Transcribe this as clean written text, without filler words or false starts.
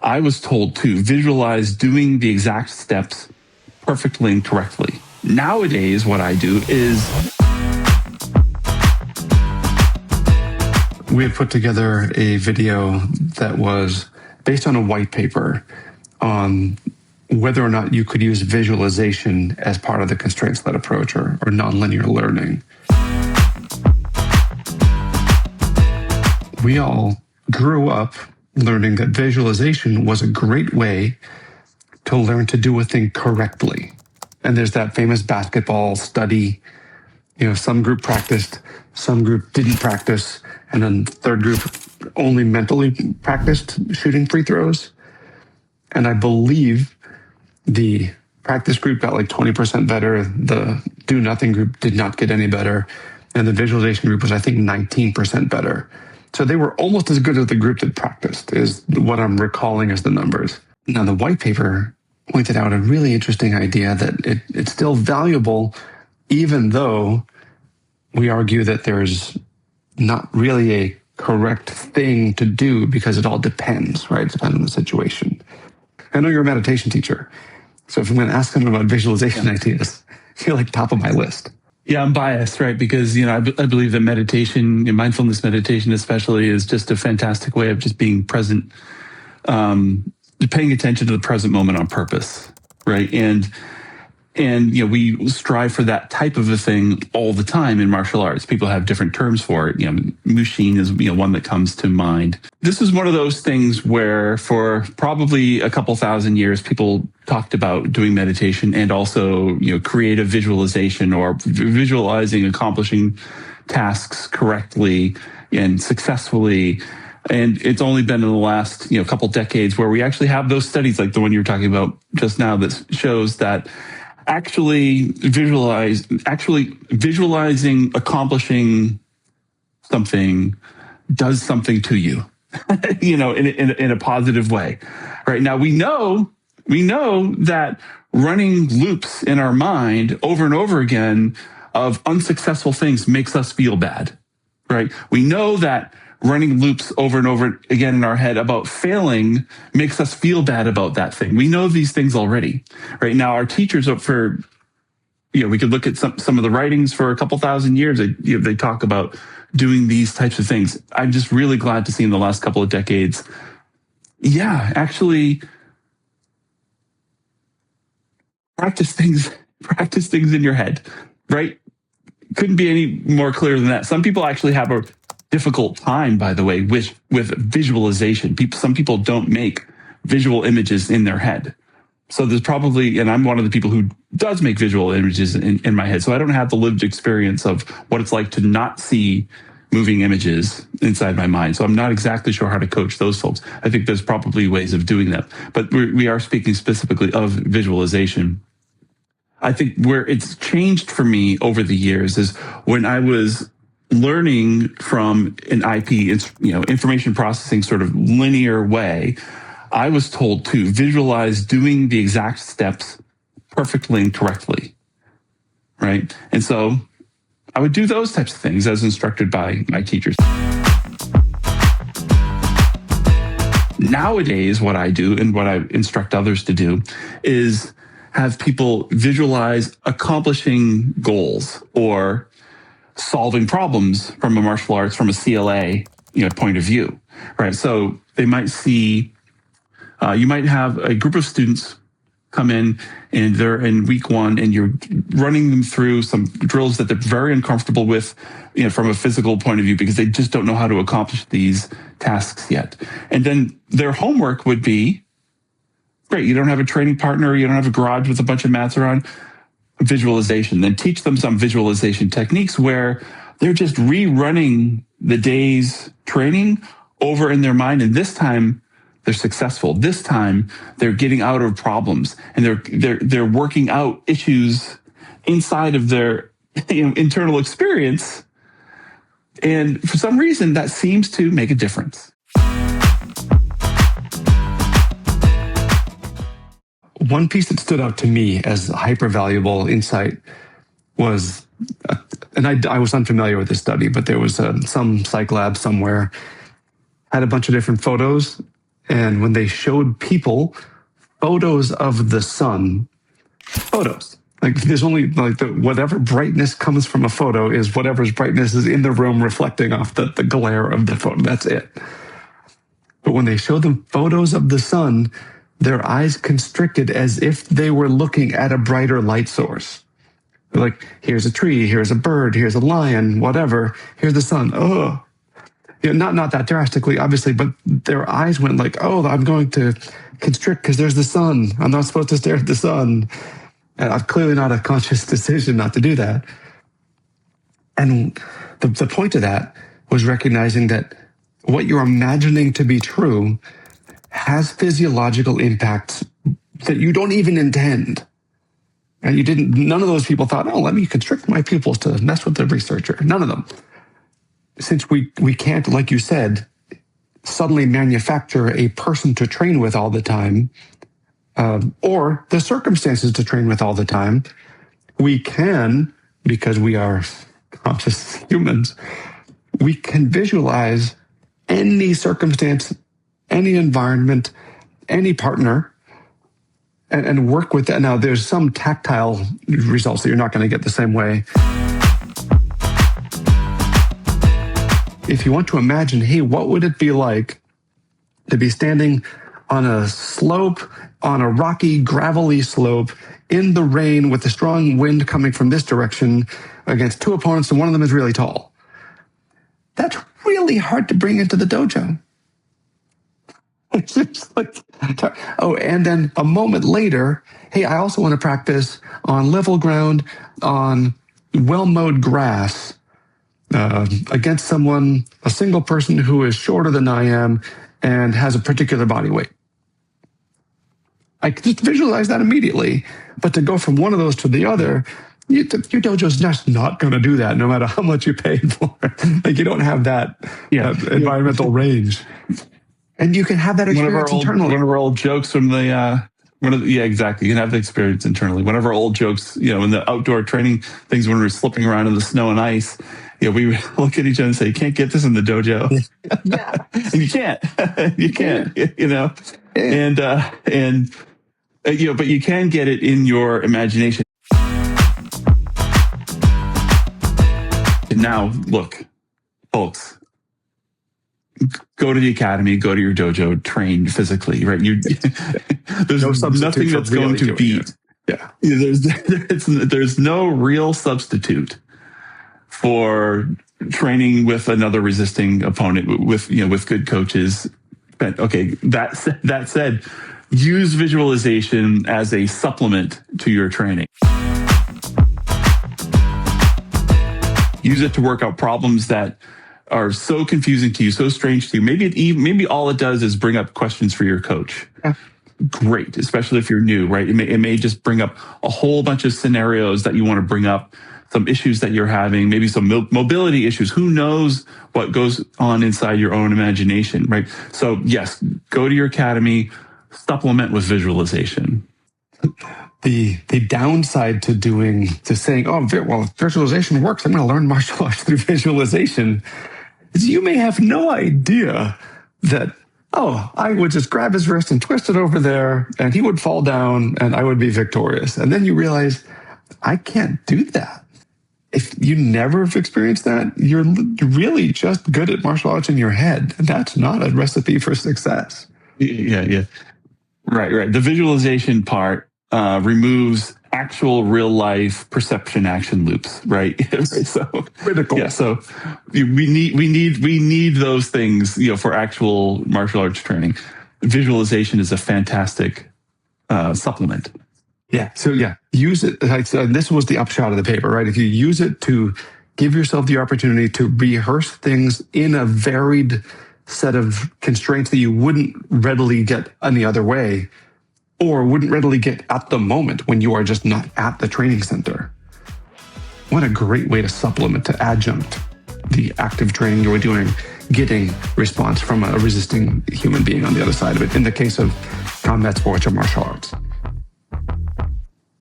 I was told to visualize doing the exact steps perfectly and correctly. Nowadays, what I do is we had put together a video that was based on a white paper on whether or not you could use visualization as part of the constraints-led approach or nonlinear learning. We all grew up learning that visualization was a great way to learn to do a thing correctly. And there's that famous basketball study, some group practiced, some group didn't practice, and then the third group only mentally practiced shooting free throws. And I believe the practice group got like 20% better. The do nothing group did not get any better. And the visualization group was, I think, 19% better. So they were almost as good as the group that practiced, is what I'm recalling as the numbers. Now, the white paper pointed out a really interesting idea that it's still valuable, even though we argue that there's not really a correct thing to do because it all depends, right? It depends on the situation. I know you're a meditation teacher, so if I'm going to ask them about visualization ideas, you're like top of my list. Yeah, I'm biased, right? Because, I believe that meditation, mindfulness meditation especially, is just a fantastic way of just being present, paying attention to the present moment on purpose, right? And we strive for that type of a thing all the time in martial arts. People have different terms for it. Mushin is one that comes to mind. This is one of those things where for probably a couple thousand years, people talked about doing meditation and also, creative visualization or visualizing, accomplishing tasks correctly and successfully. And it's only been in the last, couple decades where we actually have those studies like the one you were talking about just now that shows that actually visualizing accomplishing something does something to you, in a positive way. Right now, we know that running loops in our mind over and over again of unsuccessful things makes us feel bad, right? We know that running loops over and over again in our head about failing makes us feel bad about that thing. We know these things already, right? Now, our teachers we could look at some of the writings for a couple thousand years. They talk about doing these types of things. I'm just really glad to see in the last couple of decades, actually practice things in your head, right? Couldn't be any more clear than that. Some people actually have a difficult time, by the way, with visualization. Some people don't make visual images in their head. So there's probably, and I'm one of the people who does make visual images in my head. So I don't have the lived experience of what it's like to not see moving images inside my mind. So I'm not exactly sure how to coach those folks. I think there's probably ways of doing that. But we are speaking specifically of visualization. I think where it's changed for me over the years is when I was learning from an IP, information processing sort of linear way, I was told to visualize doing the exact steps perfectly and correctly, right? And so I would do those types of things as instructed by my teachers. Nowadays, what I do and what I instruct others to do is have people visualize accomplishing goals or solving problems from a martial arts, from a CLA, point of view, right? So they might see, you might have a group of students come in and they're in week one and you're running them through some drills that they're very uncomfortable with, from a physical point of view, because they just don't know how to accomplish these tasks yet. And then their homework would be, great, you don't have a training partner, you don't have a garage with a bunch of mats around, visualization. Then teach them some visualization techniques where they're just rerunning the day's training over in their mind. And this time they're successful. This time they're getting out of problems and they're working out issues inside of their internal experience. And for some reason that seems to make a difference. One piece that stood out to me as a hyper-valuable insight was, and I was unfamiliar with this study, but there was some psych lab somewhere, had a bunch of different photos, And when they showed people photos of the sun, photos, like there's only like whatever brightness comes from a photo is whatever's brightness is in the room reflecting off the glare of the photo. That's it. But when they showed them photos of the sun, their eyes constricted as if they were looking at a brighter light source. They're like, here's a tree, here's a bird, here's a lion, whatever. Here's the sun. Oh, not that drastically, obviously, but their eyes went like, oh, I'm going to constrict because there's the sun. I'm not supposed to stare at the sun. And I've clearly not a conscious decision not to do that. And the point of that was recognizing that what you're imagining to be true has physiological impacts that you don't even intend. And none of those people thought, oh, let me constrict my pupils to mess with the researcher. None of them. Since we can't, like you said, suddenly manufacture a person to train with all the time, or the circumstances to train with all the time, we can, because we are conscious humans, we can visualize any circumstance, any environment, any partner, and work with that. Now, there's some tactile results that you're not going to get the same way. If you want to imagine, hey, what would it be like to be standing on a slope, on a rocky, gravelly slope, in the rain with a strong wind coming from this direction against two opponents, and one of them is really tall? That's really hard to bring into the dojo. It's just like, oh, and then a moment later, hey, I also want to practice on level ground, on well-mowed grass, against someone, a single person who is shorter than I am and has a particular body weight. I can just visualize that immediately. But to go from one of those to the other, your dojo's just not going to do that, no matter how much you paid for it. Like, you don't have that environmental range. And you can have that experience internally. One of our old jokes from the exactly. You can have the experience internally. One of our old jokes, in the outdoor training things when we were slipping around in the snow and ice, we would look at each other and say, "You can't get this in the dojo." Yeah. And you can't, yeah. But you can get it in your imagination. Now, look, folks, go to the academy, go to your dojo, train physically, right? There's nothing that's going to beat. Yeah. There's no real substitute for training with another resisting opponent with good coaches. But okay, that said, use visualization as a supplement to your training. Use it to work out problems that are so confusing to you, so strange to you. Maybe all it does is bring up questions for your coach. Yeah. Great, especially if you're new, right? It may just bring up a whole bunch of scenarios that you want to bring up, some issues that you're having, maybe some mobility issues. Who knows what goes on inside your own imagination, right? So yes, go to your academy, supplement with visualization. The downside to saying, oh, well, if visualization works, I'm going to learn martial arts through visualization, is you may have no idea that, oh, I would just grab his wrist and twist it over there, and he would fall down, and I would be victorious. And then you realize, I can't do that. If you never have experienced that, you're really just good at martial arts in your head. And that's not a recipe for success. Yeah. Right. The visualization part removes actual real life perception action loops, right? So critical. Yeah. So we need those things, for actual martial arts training. Visualization is a fantastic supplement. Yeah. So use it. And this was the upshot of the paper, right? If you use it to give yourself the opportunity to rehearse things in a varied set of constraints that you wouldn't readily get any other way, or wouldn't readily get at the moment when you are just not at the training center. What a great way to supplement, to adjunct the active training you were doing, getting response from a resisting human being on the other side of it, in the case of combat sports or martial arts.